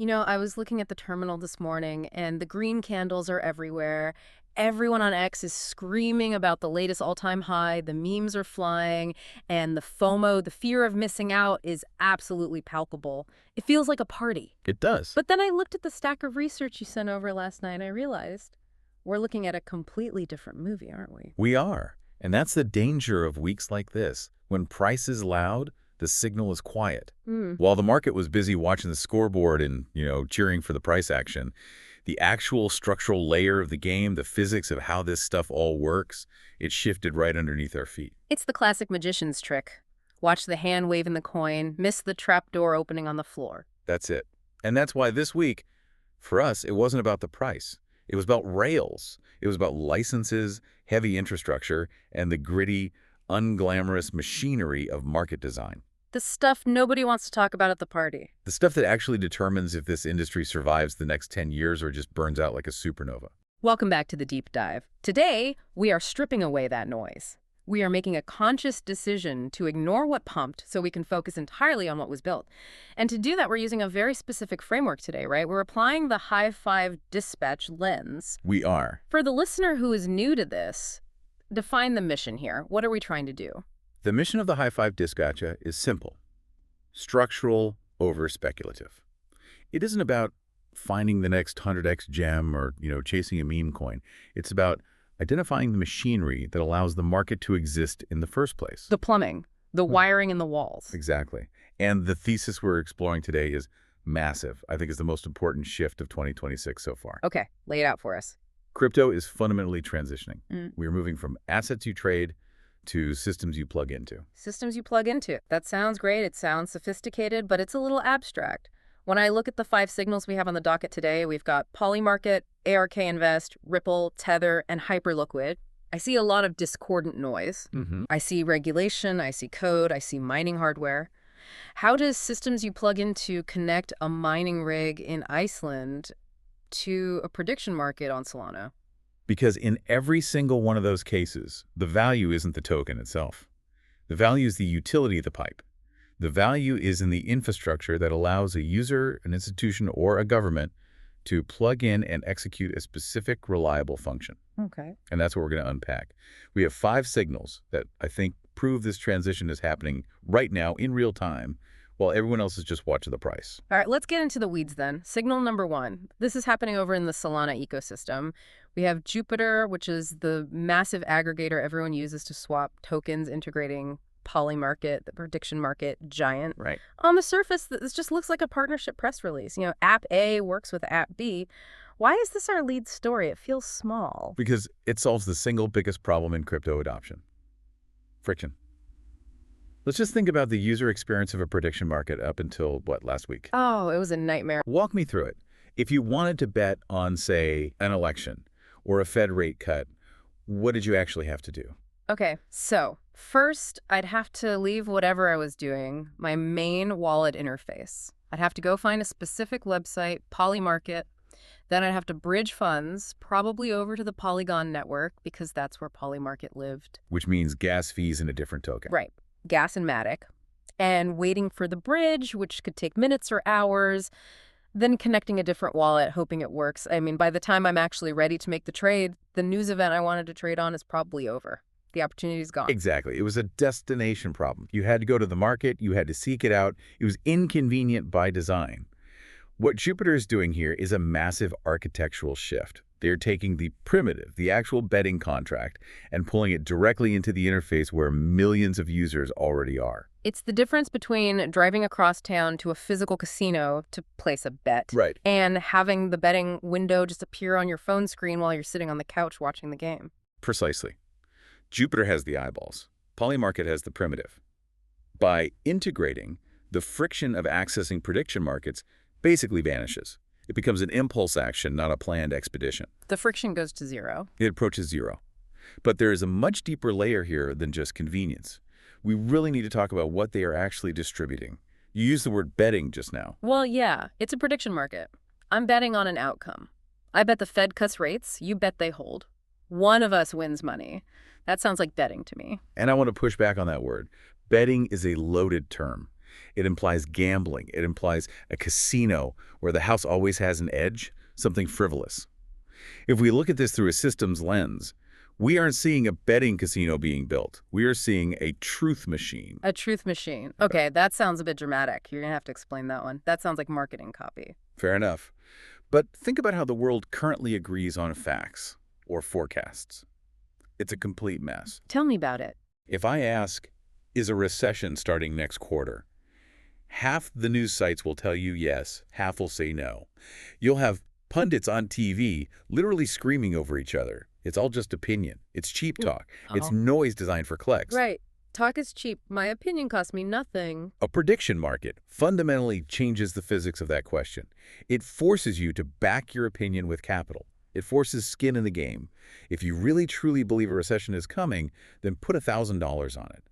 You know, I was looking at the terminal this morning, and the green candles are everywhere. Everyone on X is screaming about the latest all-time high. The memes are flying, and the FOMO, the fear of missing out, is absolutely palpable. It feels like a party. It does. But then I looked at the stack of research you sent over last night, and I realized we're looking at a completely different movie, aren't we? We are. And that's the danger of weeks like this. When price is loud, the signal is quiet. While the market was busy watching the scoreboard and, cheering for the price action, the actual structural layer of the game, the physics of how this stuff all works, it shifted right underneath our feet. It's the classic magician's trick. Watch the hand waving the coin, miss the trapdoor opening on the floor. That's it. And that's why this week, for us, it wasn't about the price. It was about rails. It was about licenses, heavy infrastructure, and the gritty, unglamorous machinery of market design. The stuff nobody wants to talk about at the party. The stuff that actually determines if this industry survives the next 10 years or just burns out like a supernova. Welcome back to the deep dive. Today, we are stripping away that noise. We are making a conscious decision to ignore what pumped so we can focus entirely on what was built. And to do that, we're using a very specific framework today, right? We're applying the Hive 5 dispatch lens. We are. For the listener who is new to this, define the mission here. What are we trying to do? The mission of the Hive 5 dispatcher is simple. Structural over speculative. It isn't about finding the next 100x gem or, chasing a meme coin. It's about identifying the machinery that allows the market to exist in the first place. The plumbing, the wiring in the walls. Exactly. And the thesis we're exploring today is massive. I think is the most important shift of 2026 so far. Okay, lay it out for us. Crypto is fundamentally transitioning. We're moving from assets you trade to systems you plug into. Systems you plug into. That sounds great. It sounds sophisticated, but it's a little abstract. When I look at the 5 signals we have on the docket today, we've got Polymarket, ARK Invest, Ripple, Tether, and Hyperliquid. I see a lot of discordant noise. I see regulation, I see code, I see mining hardware. How does systems you plug into connect a mining rig in Iceland to a prediction market on Solana? Because in every single one of those cases, the value isn't the token itself. The value is the utility of the pipe. The value is in the infrastructure that allows a user, an institution, or a government to plug in and execute a specific reliable function. Okay. And that's what we're going to unpack. We have 5 signals that I think prove this transition is happening right now in real time, while everyone else is just watching the price. All right, let's get into the weeds then. Signal number 1. This is happening over in the Solana ecosystem. We have Jupiter, which is the massive aggregator everyone uses to swap tokens, integrating Polymarket, the prediction market giant. Right. On the surface, this just looks like a partnership press release. App A works with App B. Why is this our lead story? It feels small. Because it solves the single biggest problem in crypto adoption. Friction. Let's just think about the user experience of a prediction market up until, last week? Oh, it was a nightmare. Walk me through it. If you wanted to bet on, say, an election or a Fed rate cut, what did you actually have to do? Okay, so first I'd have to leave whatever I was doing, my main wallet interface. I'd have to go find a specific website, Polymarket. Then I'd have to bridge funds, probably over to the Polygon network, because that's where Polymarket lived. Which means gas fees in a different token. Right. Gas and Matic. And waiting for the bridge, which could take minutes or hours. Then connecting a different wallet, hoping it works. I mean, by the time I'm actually ready to make the trade, the news event I wanted to trade on is probably over. The opportunity's gone. Exactly. It was a destination problem. You had to go to the market. You had to seek it out. It was inconvenient by design. What Jupiter is doing here is a massive architectural shift. They're taking the primitive, the actual betting contract, and pulling it directly into the interface where millions of users already are. It's the difference between driving across town to a physical casino to place a bet. Right. And having the betting window just appear on your phone screen while you're sitting on the couch watching the game. Precisely. Jupiter has the eyeballs. Polymarket has the primitive. By integrating, the friction of accessing prediction markets basically vanishes. It becomes an impulse action, not a planned expedition. The friction goes to zero. It approaches zero. But there is a much deeper layer here than just convenience. We really need to talk about what they are actually distributing. You used the word betting just now. Well, yeah, it's a prediction market. I'm betting on an outcome. I bet the Fed cuts rates, you bet they hold. One of us wins money. That sounds like betting to me. And I want to push back on that word. Betting is a loaded term. It implies gambling. It implies a casino where the house always has an edge, something frivolous. If we look at this through a systems lens, we aren't seeing a betting casino being built. We are seeing a truth machine. A truth machine. Okay, that sounds a bit dramatic. You're going to have to explain that one. That sounds like marketing copy. Fair enough. But think about how the world currently agrees on facts or forecasts. It's a complete mess. Tell me about it. If I ask, is a recession starting next quarter? Half the news sites will tell you yes, half will say no. You'll have pundits on TV literally screaming over each other. It's all just opinion. It's cheap talk. It's noise designed for clicks. Right. Talk is cheap. My opinion costs me nothing. A prediction market fundamentally changes the physics of that question. It forces you to back your opinion with capital. It forces skin in the game. If you really truly believe a recession is coming, then put $1,000 on it.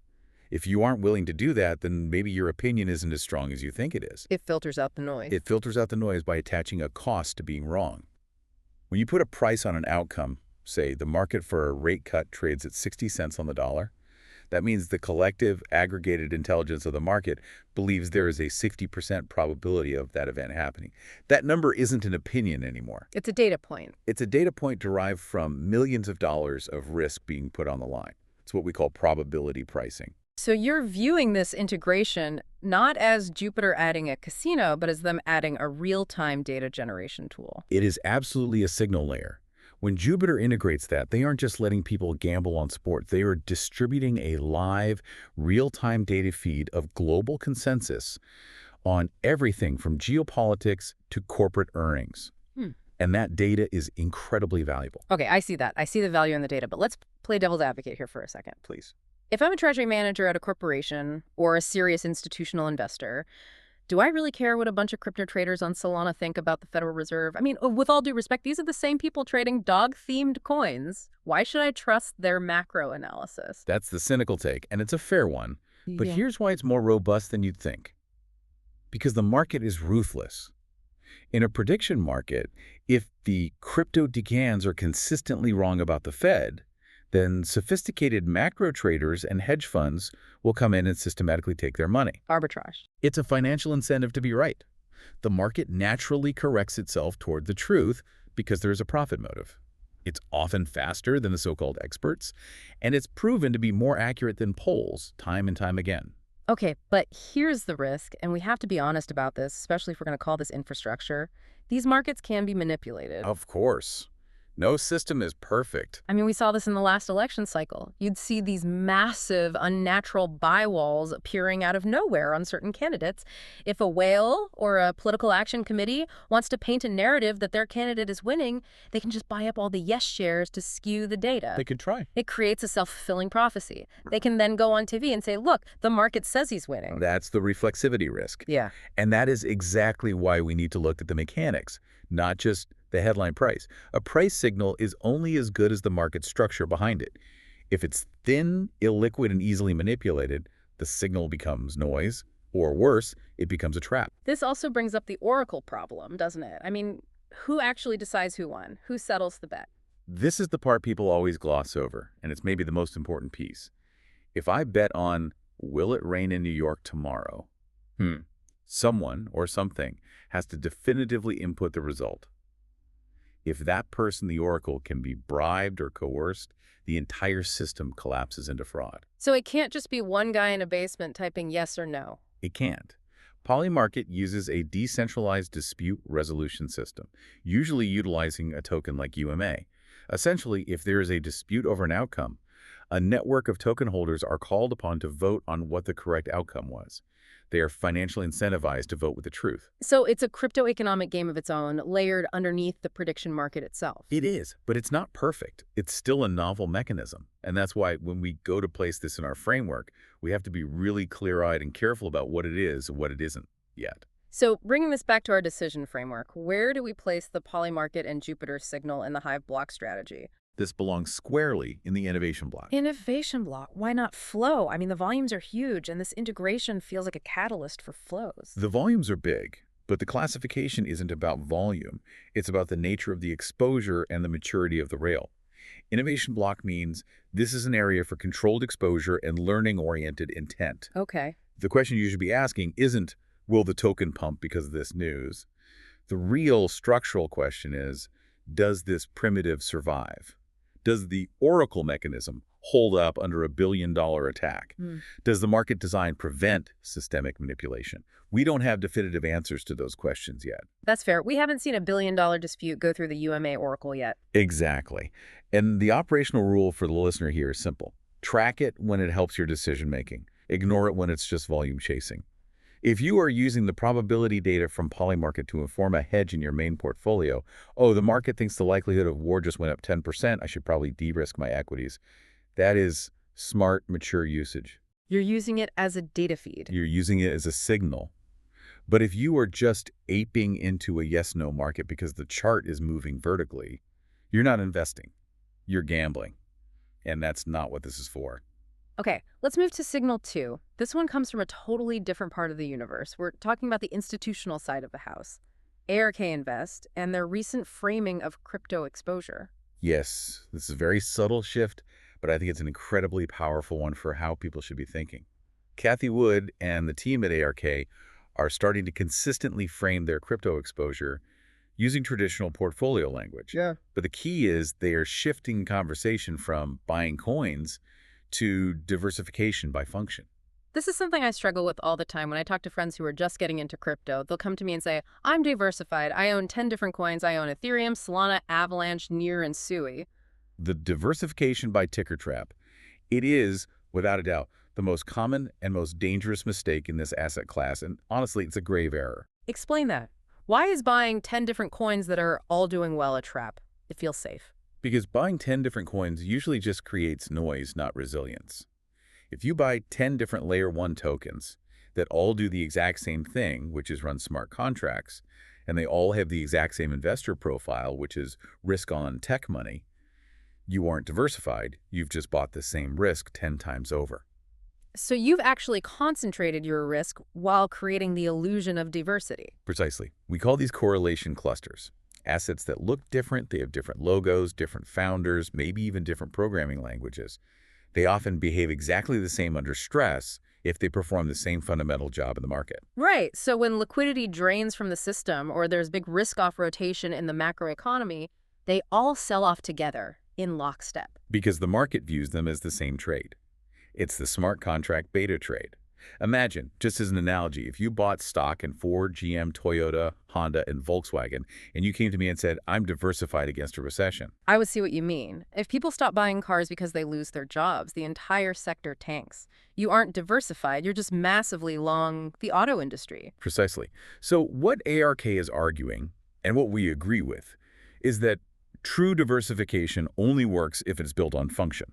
If you aren't willing to do that, then maybe your opinion isn't as strong as you think it is. It filters out the noise. It filters out the noise by attaching a cost to being wrong. When you put a price on an outcome, say the market for a rate cut trades at 60 cents on the dollar, that means the collective aggregated intelligence of the market believes there is a 60% probability of that event happening. That number isn't an opinion anymore. It's a data point. It's a data point derived from millions of dollars of risk being put on the line. It's what we call probability pricing. So you're viewing this integration not as Jupiter adding a casino, but as them adding a real-time data generation tool. It is absolutely a signal layer. When Jupiter integrates that, they aren't just letting people gamble on sport. They are distributing a live, real-time data feed of global consensus on everything from geopolitics to corporate earnings. And that data is incredibly valuable. Okay, I see that. I see the value in the data, but let's play devil's advocate here for a second. Please. If I'm a treasury manager at a corporation or a serious institutional investor, do I really care what a bunch of crypto traders on Solana think about the Federal Reserve? I mean, with all due respect, these are the same people trading dog-themed coins. Why should I trust their macro analysis? That's the cynical take, and it's a fair one. But Yeah. here's why it's more robust than you'd think. Because the market is ruthless. In a prediction market, if the crypto decans are consistently wrong about the Fed, then sophisticated macro traders and hedge funds will come in and systematically take their money. Arbitrage. It's a financial incentive to be right. The market naturally corrects itself toward the truth because there's a profit motive. It's often faster than the so-called experts, and it's proven to be more accurate than polls time and time again. Okay, but here's the risk, and we have to be honest about this, especially if we're going to call this infrastructure. These markets can be manipulated. Of course. No system is perfect. I mean, we saw this in the last election cycle. You'd see these massive, unnatural buy walls appearing out of nowhere on certain candidates. If a whale or a political action committee wants to paint a narrative that their candidate is winning, they can just buy up all the yes shares to skew the data. They could try. It creates a self-fulfilling prophecy. They can then go on TV and say, look, the market says he's winning. That's the reflexivity risk. Yeah. And that is exactly why we need to look at the mechanics, not just the headline price. A price signal is only as good as the market structure behind it. If it's thin, illiquid, and easily manipulated, the signal becomes noise, or worse, it becomes a trap. This also brings up the oracle problem, doesn't it? I mean, who actually decides who won? Who settles the bet? This is the part people always gloss over, and it's maybe the most important piece. If I bet on, will it rain in New York tomorrow? Someone or something has to definitively input the result. If that person, the oracle, can be bribed or coerced, the entire system collapses into fraud. So it can't just be one guy in a basement typing yes or no. It can't. Polymarket uses a decentralized dispute resolution system, usually utilizing a token like UMA. Essentially, if there is a dispute over an outcome, a network of token holders are called upon to vote on what the correct outcome was. They are financially incentivized to vote with the truth. So it's a crypto-economic game of its own, layered underneath the prediction market itself. It is, but it's not perfect. It's still a novel mechanism. And that's why when we go to place this in our framework, we have to be really clear-eyed and careful about what it is and what it isn't yet. So bringing this back to our decision framework, where do we place the Polymarket and Jupiter signal in the Hive Block Strategy? This belongs squarely in the innovation block. Innovation block? Why not flow? I mean, the volumes are huge, and this integration feels like a catalyst for flows. The volumes are big, but the classification isn't about volume. It's about the nature of the exposure and the maturity of the rail. Innovation block means this is an area for controlled exposure and learning-oriented intent. Okay. The question you should be asking isn't, will the token pump because of this news? The real structural question is, does this primitive survive? Does the oracle mechanism hold up under a billion-dollar attack? Does the market design prevent systemic manipulation? We don't have definitive answers to those questions yet. That's fair. We haven't seen a billion-dollar dispute go through the UMA Oracle yet. Exactly. And the operational rule for the listener here is simple. Track it when it helps your decision-making. Ignore it when it's just volume chasing. If you are using the probability data from Polymarket to inform a hedge in your main portfolio, oh, the market thinks the likelihood of war just went up 10%, I should probably de-risk my equities. That is smart, mature usage. You're using it as a data feed. You're using it as a signal. But if you are just aping into a yes-no market because the chart is moving vertically, you're not investing. You're gambling. And that's not what this is for. Okay, let's move to signal 2. This one comes from a totally different part of the universe. We're talking about the institutional side of the house, ARK Invest, and their recent framing of crypto exposure. Yes, this is a very subtle shift, but I think it's an incredibly powerful one for how people should be thinking. Kathy Wood and the team at ARK are starting to consistently frame their crypto exposure using traditional portfolio language. Yeah. But the key is they are shifting conversation from buying coins to diversification by function. This is something I struggle with all the time when I talk to friends who are just getting into crypto. They'll come to me and say, I'm diversified. I own 10 different coins. I own Ethereum, Solana, Avalanche, Near, and Sui. The diversification by ticker trap, it is, without a doubt, the most common and most dangerous mistake in this asset class, and honestly, it's a grave error. Explain that. Why is buying 10 different coins that are all doing well a trap? It feels safe. Because buying 10 different coins usually just creates noise, not resilience. If you buy 10 different layer 1 tokens that all do the exact same thing, which is run smart contracts, and they all have the exact same investor profile, which is risk on tech money, you aren't diversified. You've just bought the same risk 10 times over. So you've actually concentrated your risk while creating the illusion of diversity. Precisely. We call these correlation clusters. Assets that look different, they have different logos, different founders, maybe even different programming languages. They often behave exactly the same under stress if they perform the same fundamental job in the market. Right. So when liquidity drains from the system or there's big risk-off rotation in the macroeconomy, they all sell off together in lockstep. Because the market views them as the same trade. It's the smart contract beta trade. Imagine, just as an analogy, if you bought stock in Ford, GM, Toyota, Honda, and Volkswagen, and you came to me and said, I'm diversified against a recession. I would see what you mean. If people stop buying cars because they lose their jobs, the entire sector tanks. You aren't diversified, you're just massively long the auto industry. Precisely. So what ARK is arguing, and what we agree with, is that true diversification only works if it's built on function.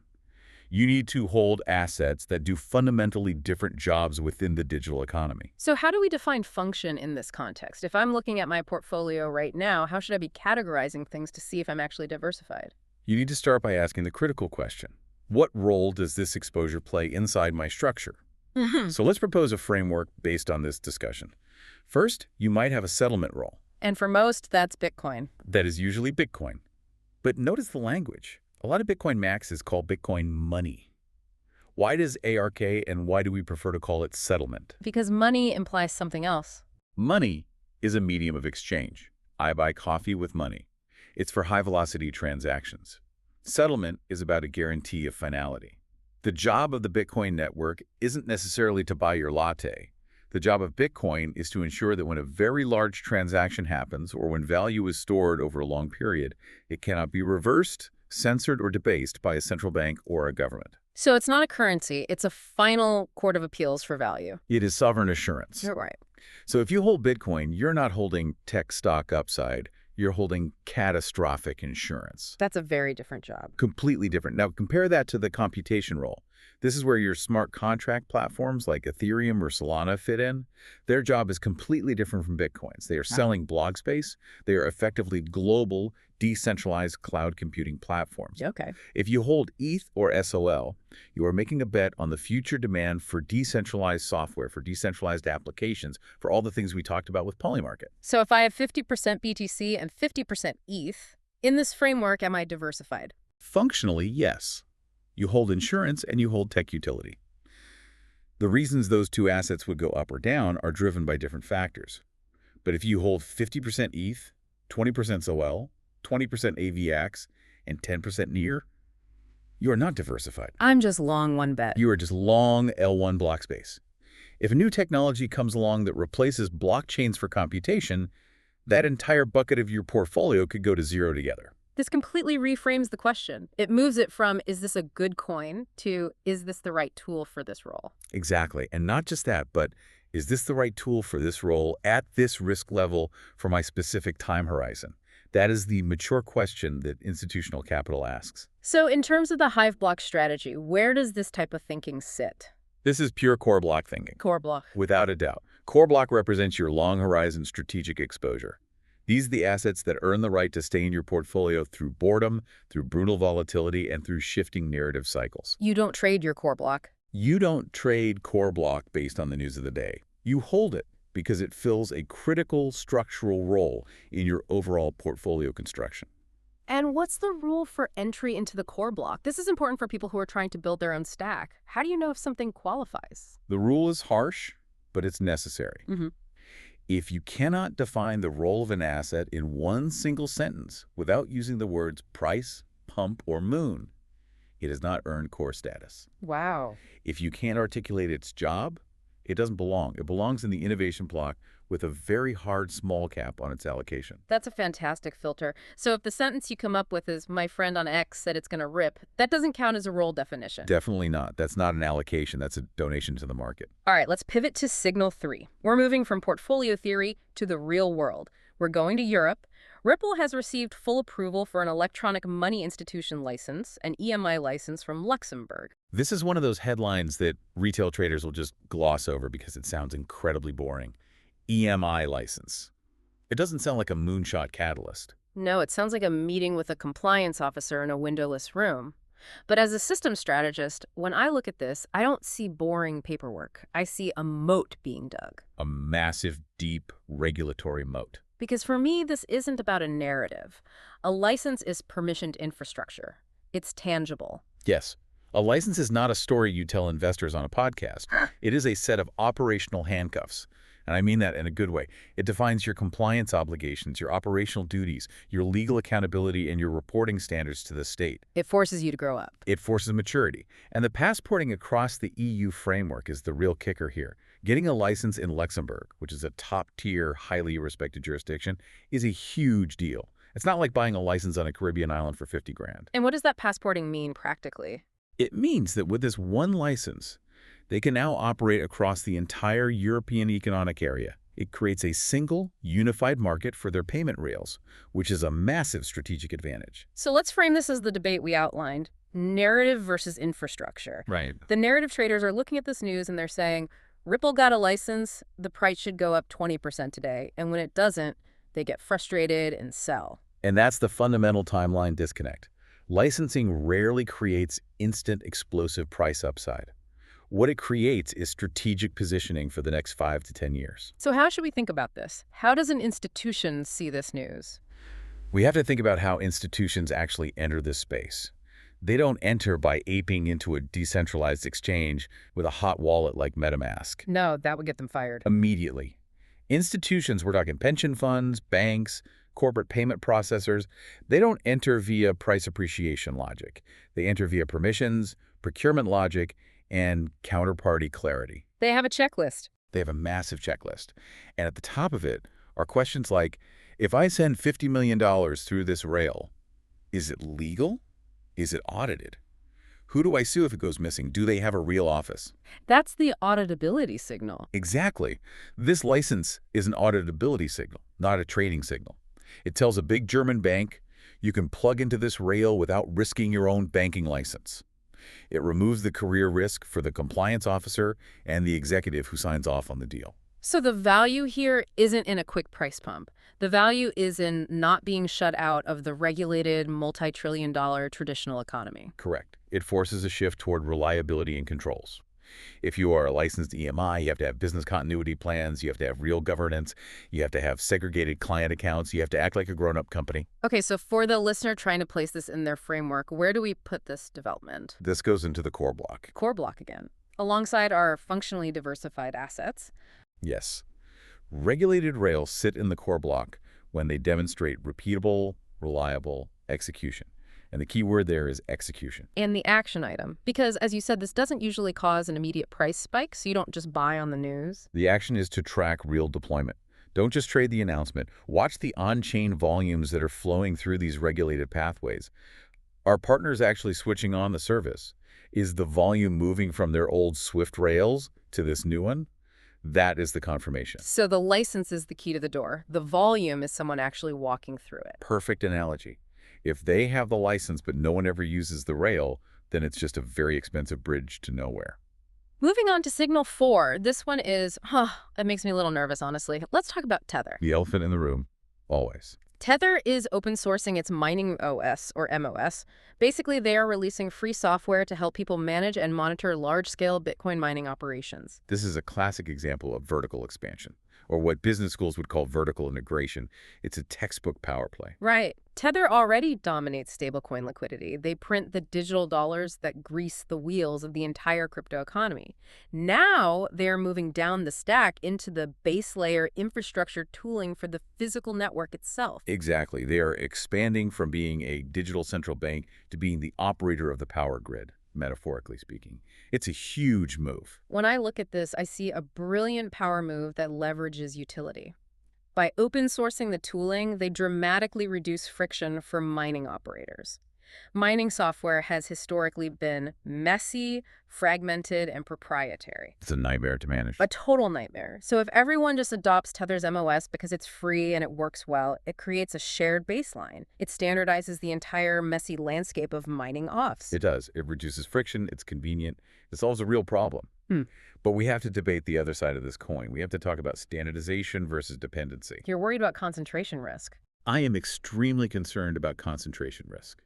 You need to hold assets that do fundamentally different jobs within the digital economy. So how do we define function in this context? If I'm looking at my portfolio right now, how should I be categorizing things to see if I'm actually diversified? You need to start by asking the critical question. What role does this exposure play inside my structure? So let's propose a framework based on this discussion. First, you might have a settlement role. And for most, that's Bitcoin. That is usually Bitcoin. But notice the language. A lot of Bitcoin maxes call Bitcoin money. Why does ARK and why do we prefer to call it settlement? Because money implies something else. Money is a medium of exchange. I buy coffee with money. It's for high-velocity transactions. Settlement is about a guarantee of finality. The job of the Bitcoin network isn't necessarily to buy your latte. The job of Bitcoin is to ensure that when a very large transaction happens or when value is stored over a long period, it cannot be reversed, censored, or debased by a central bank or a government. So it's not a currency, it's a final court of appeals for value. It is sovereign assurance. You're right. So if you hold Bitcoin, you're not holding tech stock upside. You're holding catastrophic insurance. That's a very different job. Completely different. Now compare that to the computation role. This is where your smart contract platforms like Ethereum or Solana fit in. Their job is completely different from Bitcoin's. They are selling block space. They are effectively global, decentralized cloud computing platforms. Okay. If you hold ETH or SOL, you are making a bet on the future demand for decentralized software, for decentralized applications, for all the things we talked about with Polymarket. So if I have 50% BTC and 50% ETH, in this framework, am I diversified? Functionally, yes. You hold insurance and you hold tech utility. The reasons those two assets would go up or down are driven by different factors. But if you hold 50% ETH, 20% SOL, 20% AVX, and 10% NEAR, you are not diversified. I'm just long one bet. You are just long L1 block space. If a new technology comes along that replaces blockchains for computation, that entire bucket of your portfolio could go to zero together. This completely reframes the question. It moves it from, is this a good coin, to, is this the right tool for this role? Exactly. And not just that, but is this the right tool for this role at this risk level for my specific time horizon? That is the mature question that institutional capital asks. So in terms of the Hive Block strategy, where does this type of thinking sit? This is pure core block thinking. Core block. Without a doubt. Core block represents your long horizon strategic exposure. These are the assets that earn the right to stay in your portfolio through boredom, through brutal volatility, and through shifting narrative cycles. You don't trade your core block. You don't trade core block based on the news of the day. You hold it because it fills a critical structural role in your overall portfolio construction. And what's the rule for entry into the core block? This is important for people who are trying to build their own stack. How do you know if something qualifies? The rule is harsh, but it's necessary. If you cannot define the role of an asset in one single sentence without using the words price, pump, or moon, it has not earned core status. Wow. If you can't articulate its job, it doesn't belong. It belongs in the innovation block with a very hard small cap on its allocation. That's a fantastic filter. So if the sentence you come up with is, my friend on X said it's going to rip, that doesn't count as a role definition. Definitely not. That's not an allocation. That's a donation to the market. All right, let's pivot to signal 3. We're moving from portfolio theory to the real world. We're going to Europe. Ripple has received full approval for an electronic money institution license, an EMI license from Luxembourg. This is one of those headlines that retail traders will just gloss over because it sounds incredibly boring. EMI license. It doesn't sound like a moonshot catalyst. No, it sounds like a meeting with a compliance officer in a windowless room. But as a system strategist, when I look at this, I don't see boring paperwork. I see a moat being dug. A massive, deep regulatory moat. Because for me, this isn't about a narrative. A license is permissioned infrastructure. It's tangible. Yes. A license is not a story you tell investors on a podcast. It is a set of operational handcuffs. And I mean that in a good way. It defines your compliance obligations, your operational duties, your legal accountability, and your reporting standards to the state. It forces you to grow up. It forces maturity. And the passporting across the EU framework is the real kicker here. Getting a license in Luxembourg, which is a top-tier, highly respected jurisdiction, is a huge deal. It's not like buying a license on a Caribbean island for 50 grand. And what does that passporting mean practically? It means that with this one license, they can now operate across the entire European Economic Area. It creates a single, unified market for their payment rails, which is a massive strategic advantage. So let's frame this as the debate we outlined. Narrative versus infrastructure. Right. The narrative traders are looking at this news and they're saying, Ripple got a license, the price should go up 20% today. And when it doesn't, they get frustrated and sell. And that's the fundamental timeline disconnect. Licensing rarely creates instant explosive price upside. What it creates is strategic positioning for the next 5 to 10 years. So how should we think about this? How does an institution see this news? We have to think about how institutions actually enter this space. They don't enter by aping into a decentralized exchange with a hot wallet like MetaMask. No, that would get them fired. Immediately. Institutions, we're talking pension funds, banks, corporate payment processors, they don't enter via price appreciation logic. They enter via permissions, procurement logic, and counterparty clarity. They have a checklist. They have a massive checklist. And at the top of it are questions like, if I send $50 million through this rail, is it legal? Is it audited? Who do I sue if it goes missing? Do they have a real office? That's the auditability signal. Exactly. This license is an auditability signal, not a trading signal. It tells a big German bank, you can plug into this rail without risking your own banking license. It removes the career risk for the compliance officer and the executive who signs off on the deal. So the value here isn't in a quick price pump. The value is in not being shut out of the regulated multi-trillion-dollar traditional economy. Correct. It forces a shift toward reliability and controls. If you are a licensed EMI, you have to have business continuity plans, you have to have real governance, you have to have segregated client accounts, you have to act like a grown-up company. Okay, so for the listener trying to place this in their framework, where do we put this development? This goes into the core block. Core block again. alongside our functionally diversified assets. Yes. Regulated rails sit in the core block when they demonstrate repeatable, reliable execution. And the key word there is execution. And the action item. Because, as you said, this doesn't usually cause an immediate price spike, so you don't just buy on the news. The action is to track real deployment. Don't just trade the announcement. Watch the on-chain volumes that are flowing through these regulated pathways. Are partners actually switching on the service? Is the volume moving from their old Swift rails to this new one? That is the confirmation. So the license is the key to the door. The volume is someone actually walking through it. Perfect analogy. If they have the license but no one ever uses the rail, then it's just a very expensive bridge to nowhere. Moving on to signal 4. This one is, it makes me a little nervous, honestly. Let's talk about Tether. The elephant in the room, always. Tether is open sourcing its mining OS, or MOS. Basically, they are releasing free software to help people manage and monitor large-scale Bitcoin mining operations. This is a classic example of vertical expansion, or what business schools would call vertical integration. It's a textbook power play. Right. Tether already dominates stablecoin liquidity. They print the digital dollars that grease the wheels of the entire crypto economy. Now they're moving down the stack into the base layer infrastructure tooling for the physical network itself. Exactly. They are expanding from being a digital central bank to being the operator of the power grid, metaphorically speaking. It's a huge move. When I look at this, I see a brilliant power move that leverages utility. By open sourcing the tooling, they dramatically reduce friction for mining operators. Mining software has historically been messy, fragmented, and proprietary. It's a nightmare to manage. A total nightmare. So if everyone just adopts Tether's MOS because it's free and it works well, it creates a shared baseline. It standardizes the entire messy landscape of mining offs. It does. It reduces friction. It's convenient. It solves a real problem. But we have to debate the other side of this coin. We have to talk about standardization versus dependency. You're worried about concentration risk. I am extremely concerned about concentration risk.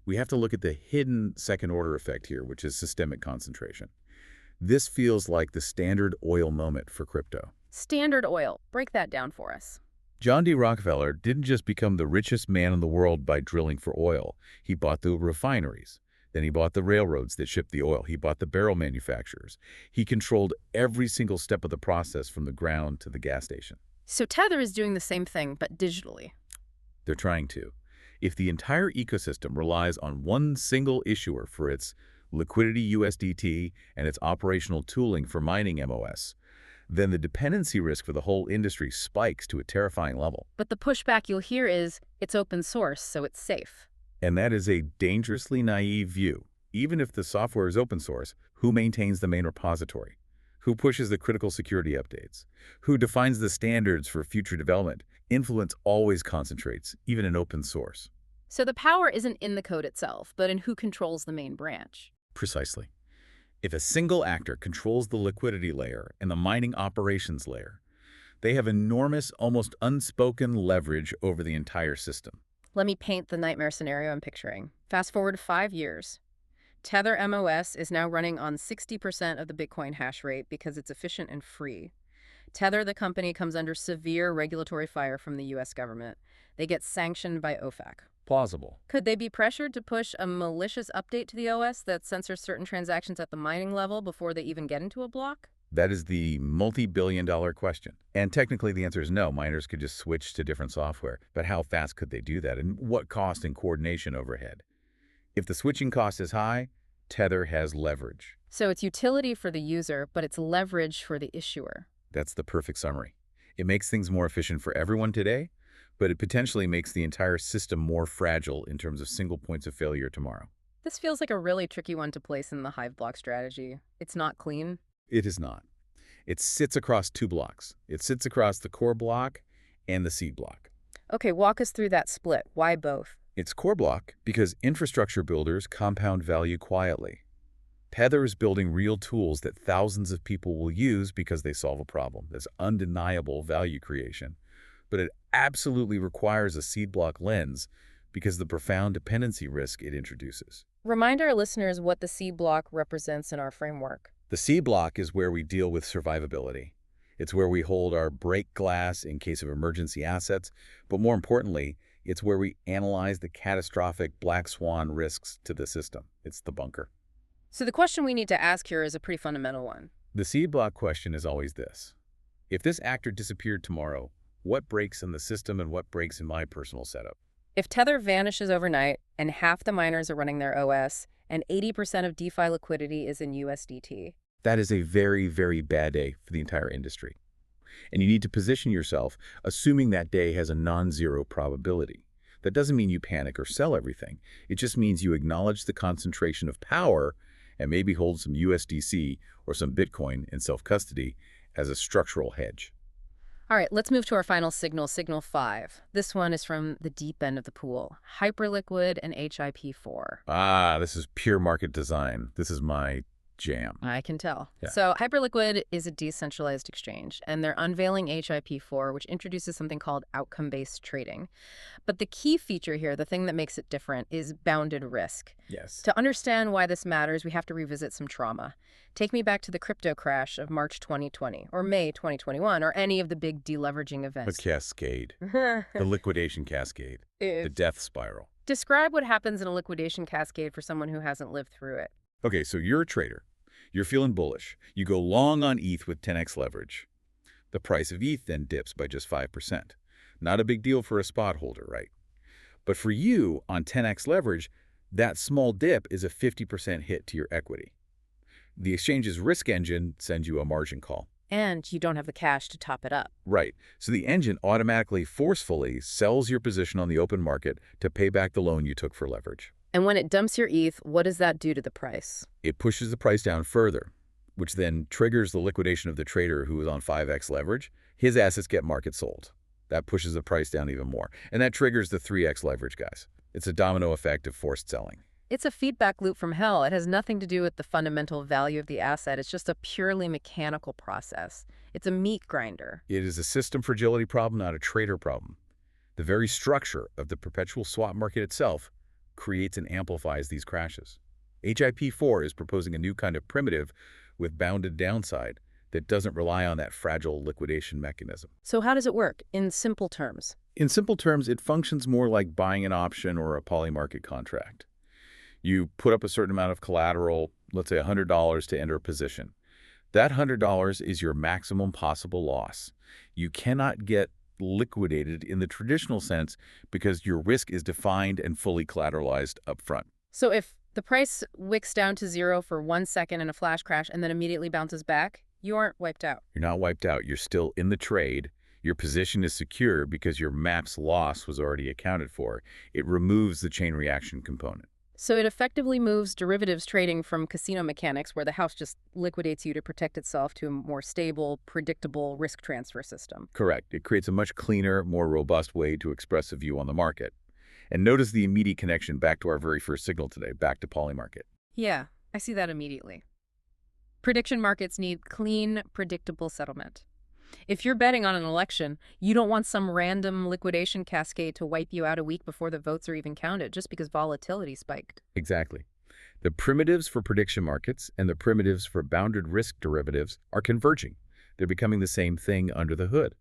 We have to look at the hidden second-order effect here, which is systemic concentration. This feels like the Standard Oil moment for crypto. Standard Oil. Break that down for us. John D. Rockefeller didn't just become the richest man in the world by drilling for oil. He bought the refineries. Then he bought the railroads that shipped the oil. He bought the barrel manufacturers. He controlled every single step of the process from the ground to the gas station. So Tether is doing the same thing, but digitally. They're trying to. If the entire ecosystem relies on one single issuer for its liquidity USDT and its operational tooling for mining MOS, then the dependency risk for the whole industry spikes to a terrifying level. But the pushback you'll hear is, it's open source, so it's safe. And that is a dangerously naive view. Even if the software is open source, who maintains the main repository? Who pushes the critical security updates? Who defines the standards for future development? Influence always concentrates, even in open source. So the power isn't in the code itself, but in who controls the main branch. Precisely. If a single actor controls the liquidity layer and the mining operations layer, they have enormous, almost unspoken leverage over the entire system. Let me paint the nightmare scenario I'm picturing. Fast forward 5 years. Tether MOS is now running on 60% of the Bitcoin hash rate because it's efficient and free. Tether, the company, comes under severe regulatory fire from the U.S. government. They get sanctioned by OFAC. Plausible. Could they be pressured to push a malicious update to the OS that censors certain transactions at the mining level before they even get into a block? That is the multi-billion-dollar question. And technically the answer is no. Miners could just switch to different software. But how fast could they do that? And what cost and coordination overhead? If the switching cost is high, Tether has leverage. So it's utility for the user, but it's leverage for the issuer. That's the perfect summary. It makes things more efficient for everyone today, but it potentially makes the entire system more fragile in terms of single points of failure tomorrow. This feels like a really tricky one to place in the Hive Block strategy. It's not clean. It is not. It sits across two blocks. It sits across the core block and the seed block. Okay, walk us through that split. Why both? It's core block because infrastructure builders compound value quietly. Tether is building real tools that thousands of people will use because they solve a problem. There's undeniable value creation. But it absolutely requires a seed block lens because of the profound dependency risk it introduces. Remind our listeners what the seed block represents in our framework. The seed block is where we deal with survivability. It's where we hold our break glass in case of emergency assets, but more importantly, it's where we analyze the catastrophic black swan risks to the system. It's the bunker. So the question we need to ask here is a pretty fundamental one. The seed block question is always this. If this actor disappeared tomorrow, what breaks in the system and what breaks in my personal setup? If Tether vanishes overnight and half the miners are running their OS and 80% of DeFi liquidity is in USDT. That is a very, very bad day for the entire industry. And you need to position yourself assuming that day has a non-zero probability. That doesn't mean you panic or sell everything. It just means you acknowledge the concentration of power and maybe hold some USDC or some Bitcoin in self-custody as a structural hedge. All right, let's move to our final signal, signal 5. This one is from the deep end of the pool, Hyperliquid and HIP4. This is pure market design. This is my jam. I can tell. Yeah. So Hyperliquid is a decentralized exchange, and they're unveiling HIP4, which introduces something called outcome-based trading. But the key feature here, the thing that makes it different, is bounded risk. Yes. To understand why this matters, we have to revisit some trauma. Take me back to the crypto crash of March 2020, or May 2021, or any of the big deleveraging events. The cascade. The liquidation cascade. The death spiral. Describe what happens in a liquidation cascade for someone who hasn't lived through it. Okay, so you're a trader. You're feeling bullish. You go long on ETH with 10x leverage. The price of ETH then dips by just 5%. Not a big deal for a spot holder, right? But for you, on 10x leverage, that small dip is a 50% hit to your equity. The exchange's risk engine sends you a margin call. And you don't have the cash to top it up. Right. So the engine automatically, forcefully sells your position on the open market to pay back the loan you took for leverage. And when it dumps your ETH, what does that do to the price? It pushes the price down further, which then triggers the liquidation of the trader who is on 5x leverage. His assets get market sold. That pushes the price down even more. And that triggers the 3x leverage guys. It's a domino effect of forced selling. It's a feedback loop from hell. It has nothing to do with the fundamental value of the asset. It's just a purely mechanical process. It's a meat grinder. It is a system fragility problem, not a trader problem. The very structure of the perpetual swap market itself creates and amplifies these crashes. HIP4 is proposing a new kind of primitive with bounded downside that doesn't rely on that fragile liquidation mechanism. So how does it work, in simple terms? In simple terms, it functions more like buying an option or a Polymarket contract. You put up a certain amount of collateral, let's say $100 to enter a position. That $100 is your maximum possible loss. You cannot get liquidated in the traditional sense because your risk is defined and fully collateralized up front. So if the price wicks down to zero for 1 second in a flash crash and then immediately bounces back, you aren't wiped out. You're not wiped out. You're still in the trade. Your position is secure because your map's loss was already accounted for. It removes the chain reaction component. So it effectively moves derivatives trading from casino mechanics, where the house just liquidates you to protect itself, to a more stable, predictable risk transfer system. Correct. It creates a much cleaner, more robust way to express a view on the market. And notice the immediate connection back to our very first signal today, back to Polymarket. Yeah, I see that immediately. Prediction markets need clean, predictable settlement. If you're betting on an election, you don't want some random liquidation cascade to wipe you out a week before the votes are even counted just because volatility spiked. Exactly. The primitives for prediction markets and the primitives for bounded risk derivatives are converging. They're becoming the same thing under the hood.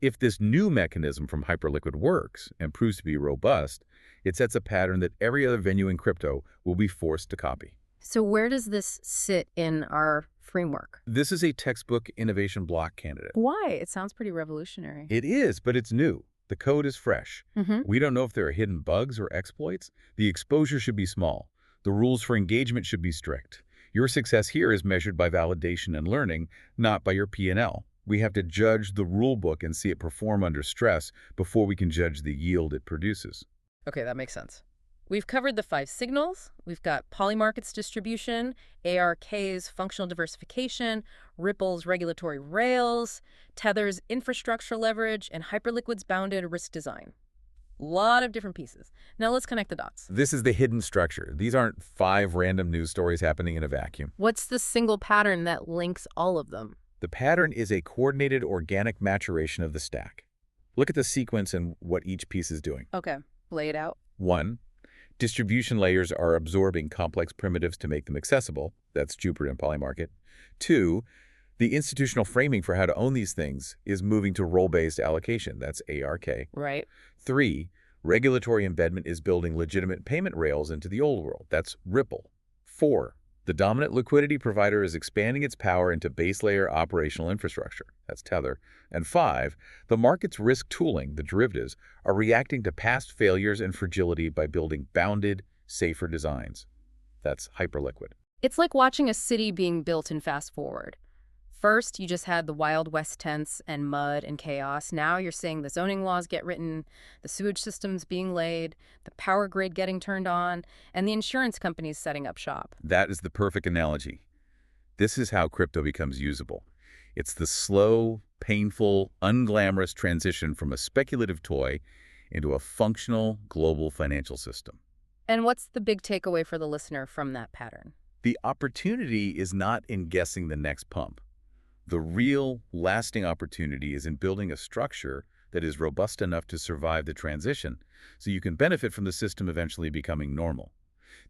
If this new mechanism from Hyperliquid works and proves to be robust, it sets a pattern that every other venue in crypto will be forced to copy. So where does this sit in our framework? This is a textbook innovation block candidate. Why? It sounds pretty revolutionary. It is, but it's new. The code is fresh. Mm-hmm. We don't know if there are hidden bugs or exploits. The exposure should be small. The rules for engagement should be strict. Your success here is measured by validation and learning, not by your P&L. We have to judge the rule book and see it perform under stress before we can judge the yield it produces. Okay, that makes sense. We've covered the 5 signals. We've got Polymarket's distribution, ARK's functional diversification, Ripple's regulatory rails, Tether's infrastructure leverage, and Hyperliquid's bounded risk design. A lot of different pieces. Now let's connect the dots. This is the hidden structure. These aren't 5 random news stories happening in a vacuum. What's the single pattern that links all of them? The pattern is a coordinated organic maturation of the stack. Look at the sequence and what each piece is doing. Okay, lay it out. 1. Distribution layers are absorbing complex primitives to make them accessible. That's Jupiter and Polymarket. 2. The institutional framing for how to own these things is moving to role-based allocation. That's ARK. Right. 3. Regulatory embedment is building legitimate payment rails into the old world. That's Ripple. 4. The dominant liquidity provider is expanding its power into base layer operational infrastructure. That's Tether. And 5, the market's risk tooling, the derivatives, are reacting to past failures and fragility by building bounded, safer designs. That's hyperliquid. It's like watching a city being built in fast forward. First, you just had the Wild West tents and mud and chaos. Now you're seeing the zoning laws get written, the sewage systems being laid, the power grid getting turned on, and the insurance companies setting up shop. That is the perfect analogy. This is how crypto becomes usable. It's the slow, painful, unglamorous transition from a speculative toy into a functional global financial system. And what's the big takeaway for the listener from that pattern? The opportunity is not in guessing the next pump. The real, lasting opportunity is in building a structure that is robust enough to survive the transition, so you can benefit from the system eventually becoming normal.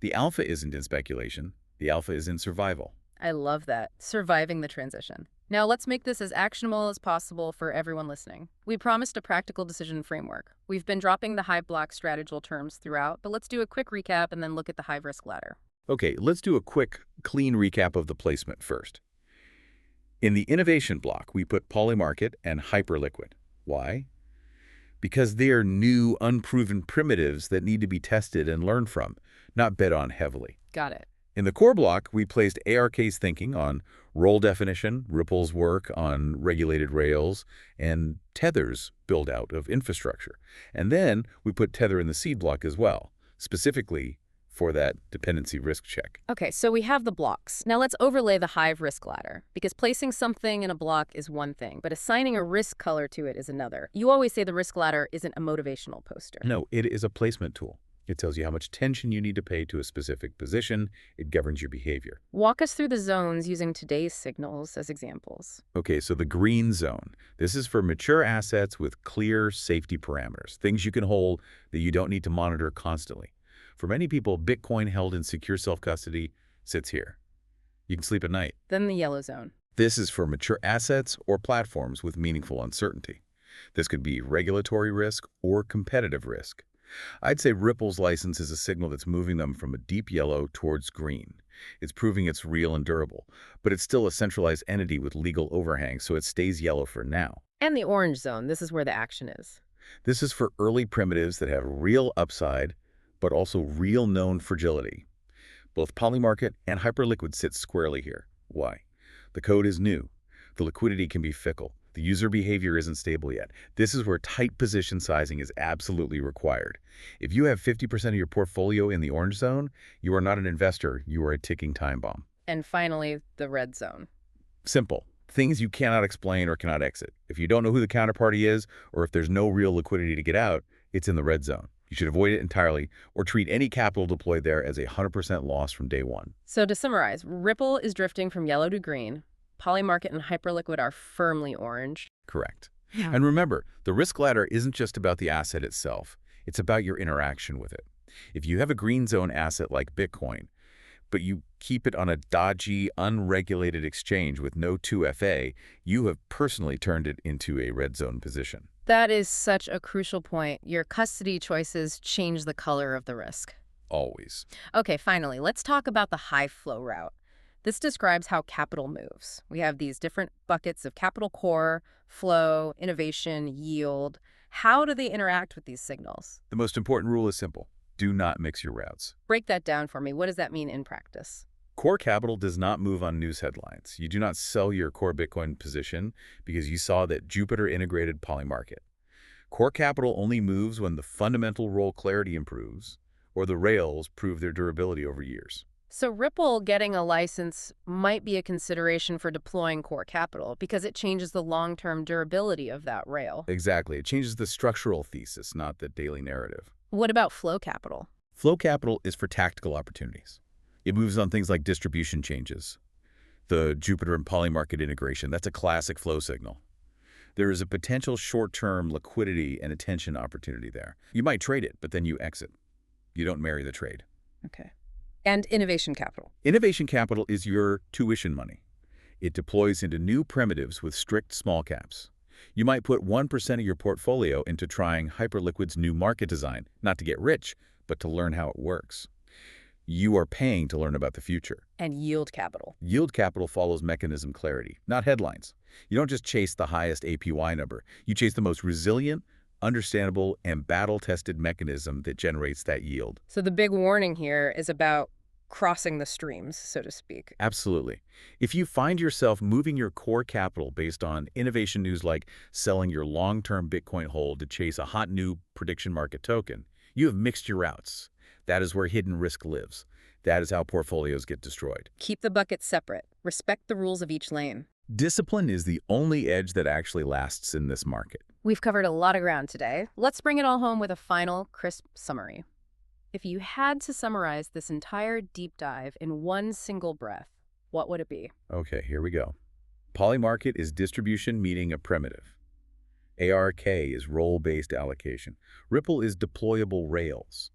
The alpha isn't in speculation. The alpha is in survival. I love that. Surviving the transition. Now let's make this as actionable as possible for everyone listening. We promised a practical decision framework. We've been dropping the Hive Block Strategy terms throughout, but let's do a quick recap and then look at the Hive Risk Ladder. Okay, let's do a quick, clean recap of the placement first. In the innovation block, we put Polymarket and Hyperliquid. Why? Because they are new, unproven primitives that need to be tested and learned from, not bet on heavily. Got it. In the core block, we placed ARK's thinking on role definition, Ripple's work on regulated rails, and Tether's build-out of infrastructure. And then we put Tether in the seed block as well, specifically for that dependency risk check. Okay, so we have the blocks. Now let's overlay the Hive Risk Ladder, because placing something in a block is one thing, but assigning a risk color to it is another. You always say the Risk Ladder isn't a motivational poster. No, it is a placement tool. It tells you how much attention you need to pay to a specific position. It governs your behavior. Walk us through the zones using today's signals as examples. Okay, so the green zone. This is for mature assets with clear safety parameters, things you can hold that you don't need to monitor constantly. For many people, Bitcoin held in secure self-custody sits here. You can sleep at night. Then the yellow zone. This is for mature assets or platforms with meaningful uncertainty. This could be regulatory risk or competitive risk. I'd say Ripple's license is a signal that's moving them from a deep yellow towards green. It's proving it's real and durable, but it's still a centralized entity with legal overhang, so it stays yellow for now. And the orange zone, this is where the action is. This is for early primitives that have real upside, but also real known fragility. Both Polymarket and Hyperliquid sit squarely here. Why? The code is new. The liquidity can be fickle. The user behavior isn't stable yet. This is where tight position sizing is absolutely required. If you have 50% of your portfolio in the orange zone, you are not an investor, you are a ticking time bomb. And finally, the red zone. Simple. Things you cannot explain or cannot exit. If you don't know who the counterparty is, or if there's no real liquidity to get out, it's in the red zone. You should avoid it entirely or treat any capital deployed there as a 100% loss from day one. So to summarize, Ripple is drifting from yellow to green. Polymarket and Hyperliquid are firmly orange. Correct. And remember, the risk ladder isn't just about the asset itself. It's about your interaction with it. If you have a green zone asset like Bitcoin, but you keep it on a dodgy, unregulated exchange with no 2FA, you have personally turned it into a red zone position. That is such a crucial point. Your custody choices change the color of the risk. Always. Okay, finally, let's talk about the Hive Flow Route. This describes how capital moves. We have these different buckets of capital core, flow, innovation, yield. How do they interact with these signals? The most important rule is simple. Do not mix your routes. Break that down for me. What does that mean in practice? Core capital does not move on news headlines. You do not sell your core Bitcoin position because you saw that Jupiter integrated Polymarket. Core capital only moves when the fundamental role clarity improves or the rails prove their durability over years. So Ripple getting a license might be a consideration for deploying core capital because it changes the long-term durability of that rail. Exactly. It changes the structural thesis, not the daily narrative. What about flow capital? Flow capital is for tactical opportunities. It moves on things like distribution changes. The Jupiter and Polymarket integration, that's a classic flow signal. There is a potential short-term liquidity and attention opportunity there. You might trade it, but then you exit. You don't marry the trade. Okay. And innovation capital. Innovation capital is your tuition money. It deploys into new primitives with strict small caps. You might put 1% of your portfolio into trying Hyperliquid's new market design, not to get rich, but to learn how it works. You are paying to learn about the future. And yield capital. Yield capital follows mechanism clarity, not headlines. You don't just chase the highest APY number. You chase the most resilient, understandable, and battle-tested mechanism that generates that yield. So the big warning here is about crossing the streams, so to speak. Absolutely. If you find yourself moving your core capital based on innovation news like selling your long-term Bitcoin hold to chase a hot new prediction market token, you have mixed your routes. That is where hidden risk lives. That is how portfolios get destroyed. Keep the buckets separate. Respect the rules of each lane. Discipline is the only edge that actually lasts in this market. We've covered a lot of ground today. Let's bring it all home with a final, crisp summary. If you had to summarize this entire deep dive in one single breath, what would it be? Okay, here we go. Polymarket is distribution meeting a primitive. ARK is role-based allocation. Ripple is deployable rails.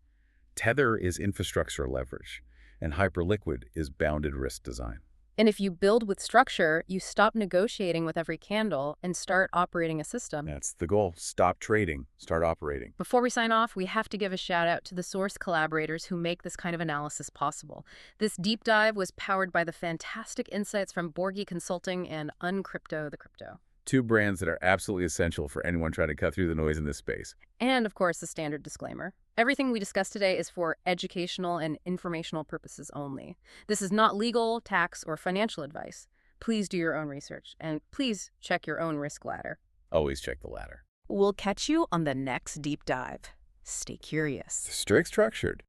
Tether is infrastructure leverage. And Hyperliquid is bounded risk design. And if you build with structure, you stop negotiating with every candle and start operating a system. That's the goal. Stop trading, start operating. Before we sign off, we have to give a shout out to the source collaborators who make this kind of analysis possible. This deep dive was powered by the fantastic insights from Borghi Consulting and Uncrypto the Crypto. Two brands that are absolutely essential for anyone trying to cut through the noise in this space. And, of course, the standard disclaimer. Everything we discuss today is for educational and informational purposes only. This is not legal, tax, or financial advice. Please do your own research, and please check your own risk ladder. Always check the ladder. We'll catch you on the next deep dive. Stay curious. Strict structured.